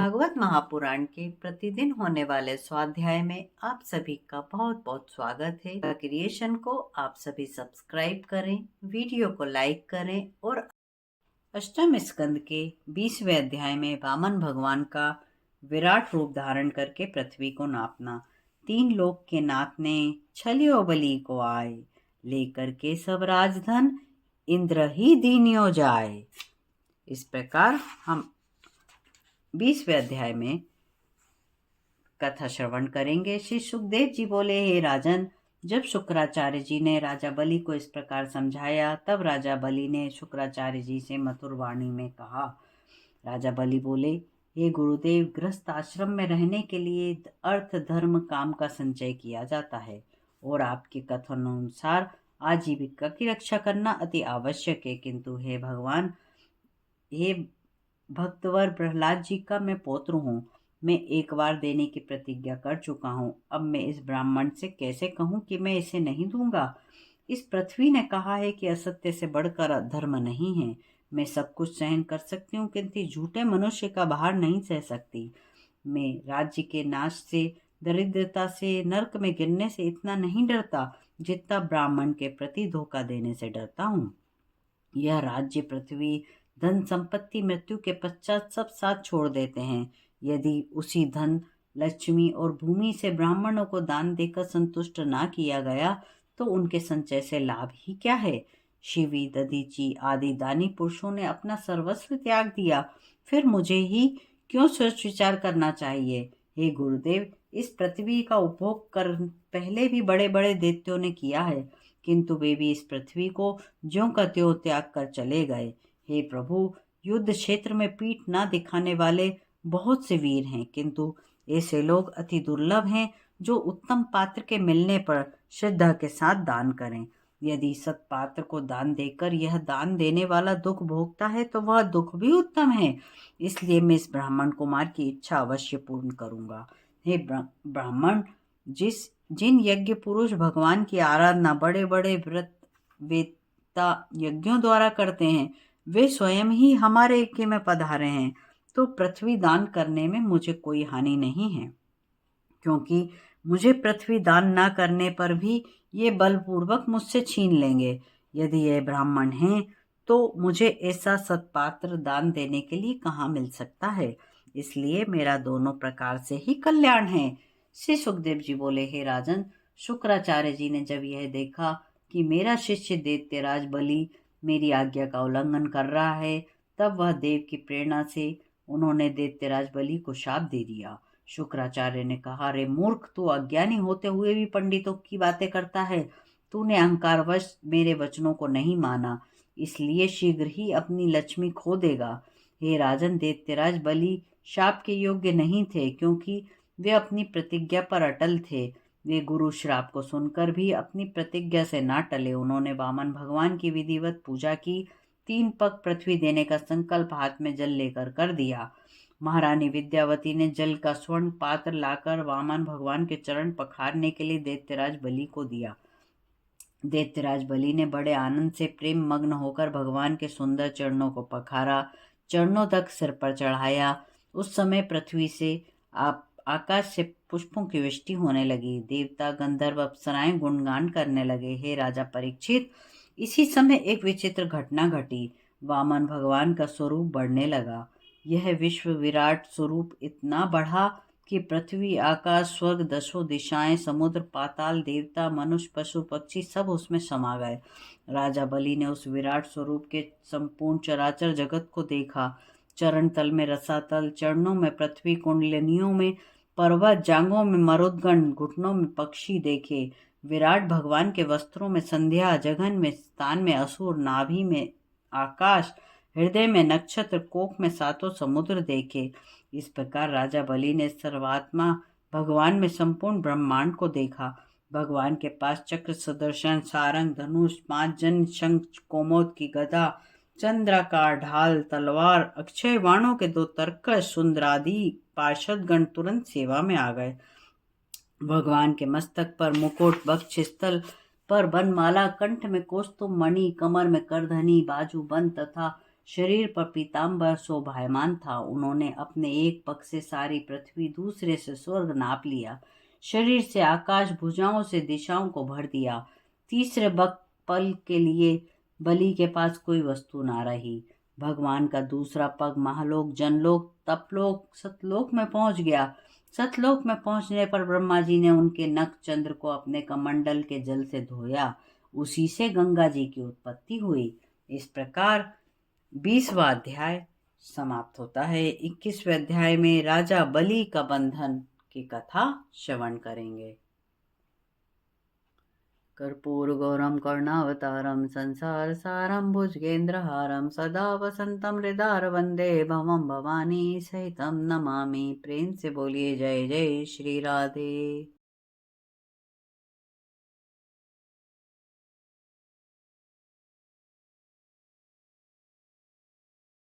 भागवत महापुराण के प्रतिदिन होने वाले स्वाध्याय में आप सभी का बहुत बहुत स्वागत है। क्रिएशन को आप सभी सब्सक्राइब करें, वीडियो को लाइक करें और अष्टम स्कंद के 20वें अध्याय में वामन भगवान का विराट रूप धारण करके पृथ्वी को नापना। तीन लोक के नाथने छलियो बलि को आए, लेकर के सब राजधन इंद्र ही दीनियो जाए। इस प्रकार हम 20वें अध्याय में कथा श्रवण करेंगे। श्री सुखदेव जी बोले, हे राजन, जब शुक्राचार्य जी ने राजा बलि को इस प्रकार समझाया, तब राजा बलि ने शुक्राचार्य जी से मधुर वाणी में कहा। राजा बलि बोले, हे गुरुदेव, गृहस्थ आश्रम में रहने के लिए अर्थ धर्म काम का संचय किया जाता है और आपके कथन अनुसार आजीविका की रक्षा करना अति आवश्यक है। किंतु हे भगवान, हे भक्तवर प्रहलाद जी का मैं पौत्र हूँ। मैं एक बार देने की प्रतिज्ञा कर चुका हूँ। अब मैं इस ब्राह्मण से कैसे कहूँ कि मैं इसे नहीं दूंगा। इस पृथ्वी ने कहा है कि असत्य से बढ़कर धर्म नहीं है। मैं सब कुछ सहन कर सकती हूँ, किंतु झूठे मनुष्य का भार नहीं सह सकती। मैं राज्य के नाश से, दरिद्रता से, नरक में गिरने से इतना नहीं डरता जितना ब्राह्मण के प्रति धोखा देने से डरता हूँ। यह राज्य, पृथ्वी, धन संपत्ति मृत्यु के पश्चात सब साथ छोड़ देते हैं। यदि उसी धन, लक्ष्मी और भूमि से ब्राह्मणों को दान देकर संतुष्ट ना किया गया तो उनके संचय से लाभ ही क्या है। शिवी, दधीची आदि दानी पुरुषों ने अपना सर्वस्व त्याग दिया, फिर मुझे ही क्यों सोच विचार करना चाहिए। हे गुरुदेव, इस पृथ्वी का उपभोग कर पहले भी बड़े बड़े दैत्यों ने किया है, किंतु वे भी इस पृथ्वी को ज्यों का त्यों त्याग कर चले गए। हे प्रभु, युद्ध क्षेत्र में पीठ ना दिखाने वाले बहुत से वीर हैं, किंतु ऐसे लोग अति दुर्लभ हैं जो उत्तम पात्र के मिलने पर श्रद्धा के साथ दान करें। यदि सत्पात्र को दान देकर यह दान देने वाला दुख भोगता है तो वह दुख भी उत्तम है। इसलिए मैं इस ब्राह्मण कुमार की इच्छा अवश्य पूर्ण करूंगा। हे ब्राह्मण, जिन यज्ञ पुरुष भगवान की आराधना बड़े बड़े व्रत वेत्ता यज्ञों द्वारा करते हैं, वे स्वयं ही हमारे यज्ञ में पधारे हैं, तो पृथ्वी दान करने में मुझे कोई हानि नहीं है, क्योंकि मुझे पृथ्वी दान न करने पर भी ये बलपूर्वक मुझसे छीन लेंगे। यदि ये ब्राह्मण हैं तो मुझे ऐसा सत्पात्र दान देने के लिए कहाँ मिल सकता है। इसलिए मेरा दोनों प्रकार से ही कल्याण है। श्री सुखदेव जी बोले, हे राजन, शुक्राचार्य जी ने जब यह देखा कि मेरा शिष्य दैत्यराज बलि मेरी आज्ञा का उल्लंघन कर रहा है, तब वह देव की प्रेरणा से उन्होंने दैत्यराज बलि को शाप दे दिया। शुक्राचार्य ने कहा, रे मूर्ख, तू अज्ञानी होते हुए भी पंडितों की बातें करता है। तूने अहंकारवश मेरे वचनों को नहीं माना, इसलिए शीघ्र ही अपनी लक्ष्मी खो देगा। हे राजन, दैत्यराज बलि शाप के योग्य नहीं थे, क्योंकि वे अपनी प्रतिज्ञा पर अटल थे। वे गुरु श्राप को सुनकर भी अपनी प्रतिज्ञा से ना टले। उन्होंने वामन भगवान की विधिवत पूजा की, 3 पग पृथ्वी देने का संकल्प हाथ में जल लेकर कर दिया। महारानी विद्यावती ने जल का स्वर्ण पात्र लाकर वामन भगवान के चरण पखारने के लिए दैत्यराज बलि को दिया। दैत्यराज बलि ने बड़े आनंद से प्रेम मग्न होकर भगवान के सुंदर चरणों को पखारा, चरणों तक सिर पर चढ़ाया। उस समय पृथ्वी से आकाश से पुष्पों की वृष्टि होने लगी। देवता, गंधर्व, अप्सराएं गुणगान करने लगे। हे राजा परीक्षित, इसी समय एक विचित्र घटना घटी। वामन भगवान का स्वरूप बढ़ने लगा। यह विश्व विराट स्वरूप इतना बढ़ा कि पृथ्वी, आकाश, स्वर्ग, 10 दिशाएं, समुद्र, पाताल, देवता, मनुष्य, पशु, पक्षी सब उसमें समा गए। राजा बलि ने उस विराट स्वरूप के संपूर्ण चराचर जगत को देखा। चरण तल में रसातल, चरणों में पृथ्वी, कुंडलिनियों में पर्वत, जांघों में मरुदगण, घुटनों में पक्षी देखे। विराट भगवान के वस्त्रों में संध्या, जघन में स्थान में असुर, नाभि में आकाश, हृदय में नक्षत्र, कोख में 7 समुद्र देखे। इस प्रकार राजा बलि ने सर्वात्मा भगवान में संपूर्ण ब्रह्मांड को देखा। भगवान के पास चक्र सुदर्शन, सारंग, धनुष, 5 जन, शंख, कोमोद की गदा, चंद्राकार ढाल, तलवार, अक्षय वाणों के 2 तरकश, सुंदरादि पार्षदगण तुरंत सेवा में आ गए। भगवान के मस्तक पर मुकुट, वक्ष स्थल पर बनमाला, कंठ में कौस्तुभ मणि, कमर में करधनी, बाजू बंद तथा शरीर पर पीताम्बर शोभायमान था। उन्होंने अपने एक पग से सारी पृथ्वी, दूसरे से स्वर्ग नाप लिया। शरीर से आकाश, भुजाओं से दिशाओं को भर दिया। तीसरे पल के लिए बलि के पास कोई वस्तु ना रही। भगवान का दूसरा पग महालोक, जनलोक, तपलोक, सतलोक में पहुंच गया। सतलोक में पहुंचने पर ब्रह्मा जी ने उनके नख चंद्र को अपने कमंडल के जल से धोया। उसी से गंगा जी की उत्पत्ति हुई। इस प्रकार 20वां अध्याय समाप्त होता है। 21वें अध्याय में राजा बलि का बंधन की कथा श्रवण करेंगे। कर्पूर गौरम कर्णावतारम संसार सारम भुजगेन्द्रहारम सदा वसंतम हृदय वंदे भवम भवानी सहितम नमामि। प्रेम से बोलिए जय जय श्री राधे।